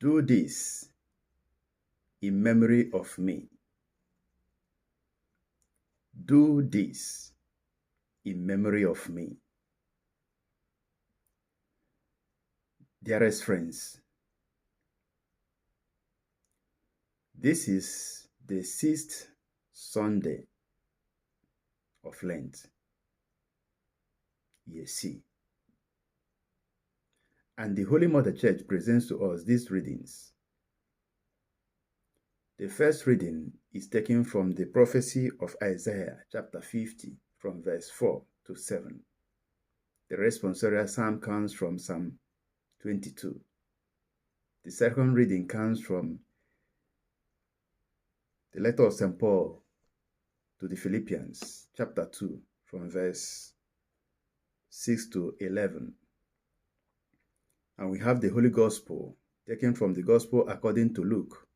Do this in memory of me. Do this in memory of me. Dearest friends, this is the 6th Sunday of Lent, year C. And the Holy Mother Church presents to us these readings. The first reading is taken from the prophecy of Isaiah, chapter 50, from verse 4 to 7. The responsorial psalm comes from Psalm 22. The second reading comes from the letter of St. Paul to the Philippians, chapter 2, from verse 6 to 11. And we have the Holy Gospel taken from the Gospel according to Luke,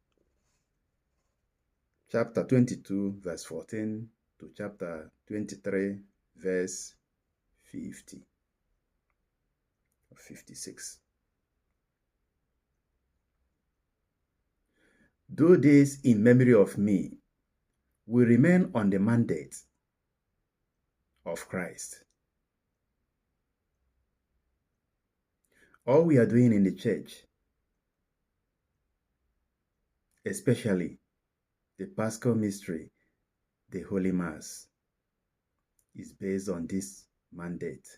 chapter 22, verse 14 to chapter 23, verse 50 or 56. Do this in memory of me. We remain on the mandate of Christ. All we are doing in the church, especially the Pascal mystery, the Holy Mass, is based on this mandate.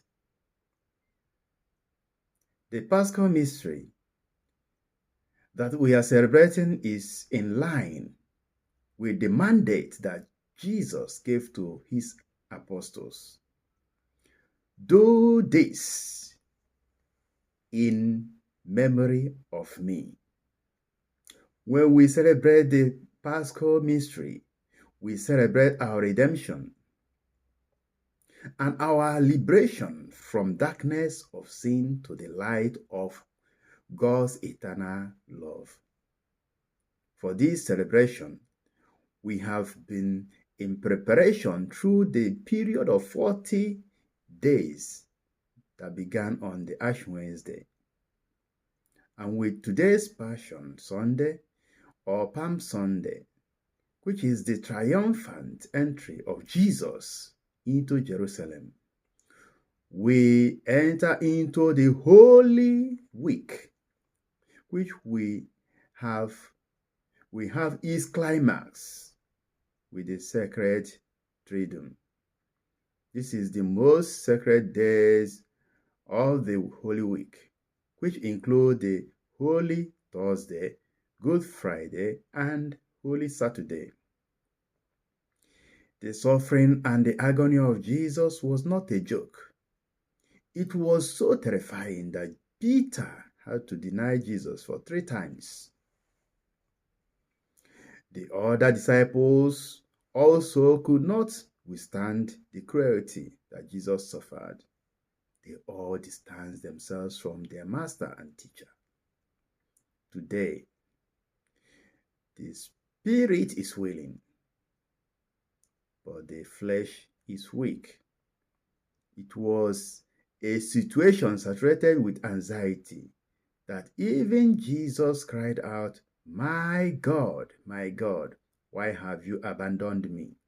The Pascal mystery that we are celebrating is in line with the mandate that Jesus gave to his apostles. Do this in memory of me. When we celebrate the Paschal mystery, we celebrate our redemption and our liberation from darkness of sin to the light of God's eternal love. For this celebration, we have been in preparation through the period of 40 days that began on the Ash Wednesday. And with today's Passion Sunday or Palm Sunday, which is the triumphant entry of Jesus into Jerusalem, we enter into the Holy Week, which we have its climax with the Sacred Triduum. This is the most sacred days of the Holy Week, which include the Holy Thursday, Good Friday, and Holy Saturday. The suffering and the agony of Jesus was not a joke. It was so terrifying that Peter had to deny Jesus for 3 times. The other disciples also could not withstand the cruelty that Jesus suffered. They all distanced themselves from their master and teacher. Today, the spirit is willing, but the flesh is weak. It was a situation saturated with anxiety that even Jesus cried out, my God, why have you abandoned me?"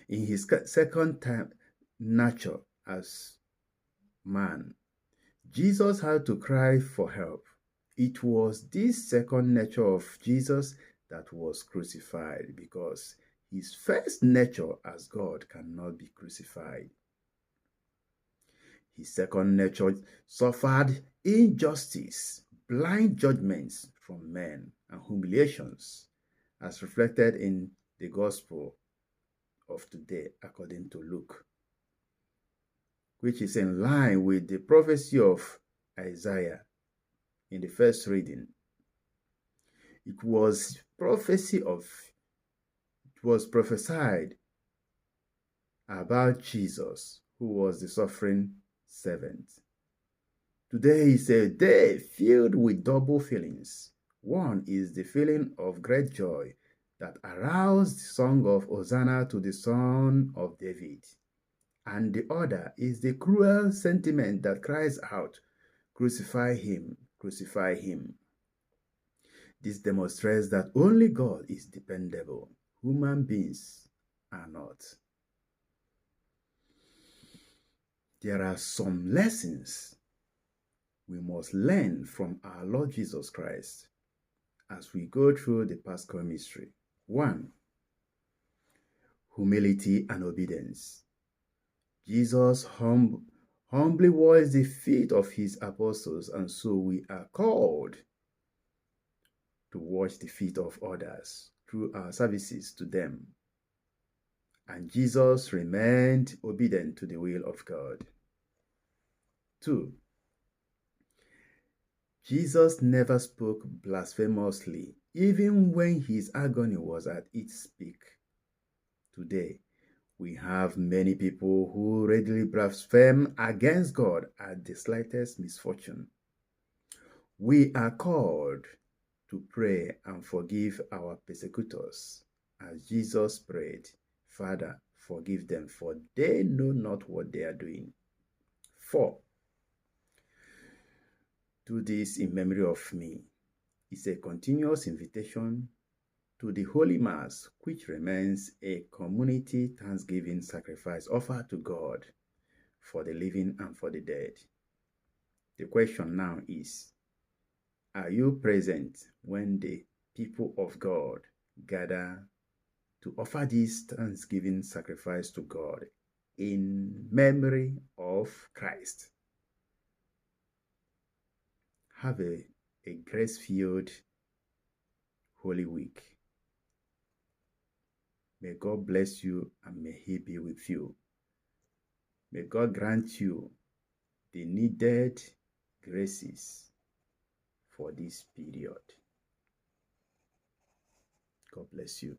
In his second time nature as man, Jesus had to cry for help. It was this second nature of Jesus that was crucified because his first nature as God cannot be crucified. His second nature suffered injustice, blind judgments from men, and humiliations, as reflected in the Gospel of today according to Luke, which is in line with the prophecy of Isaiah in the first reading. It was prophesied about Jesus, who was the suffering servant. Today is a day filled with double feelings. One is the feeling of great joy that aroused the song of Hosanna to the Son of David. And the other is the cruel sentiment that cries out, crucify him, crucify him. This demonstrates that only God is dependable. Human beings are not. There are some lessons we must learn from our Lord Jesus Christ as we go through the Pascal mystery. 1. Humility and obedience. Jesus humbly washed the feet of his apostles, and so we are called to wash the feet of others through our services to them. And Jesus remained obedient to the will of God. 2. Jesus never spoke blasphemously, even when his agony was at its peak. Today, we have many people who readily blaspheme against God at the slightest misfortune. We are called to pray and forgive our persecutors, as Jesus prayed, Father, forgive them, for they know not what they are doing. 4. Do this in memory of me. It's a continuous invitation to the Holy Mass, which remains a community thanksgiving sacrifice offered to God for the living and for the dead. The question now is, are you present when the people of God gather to offer this thanksgiving sacrifice to God in memory of Christ? Have a grace-filled Holy Week. May God bless you and may He be with you. May God grant you the needed graces for this period. God bless you.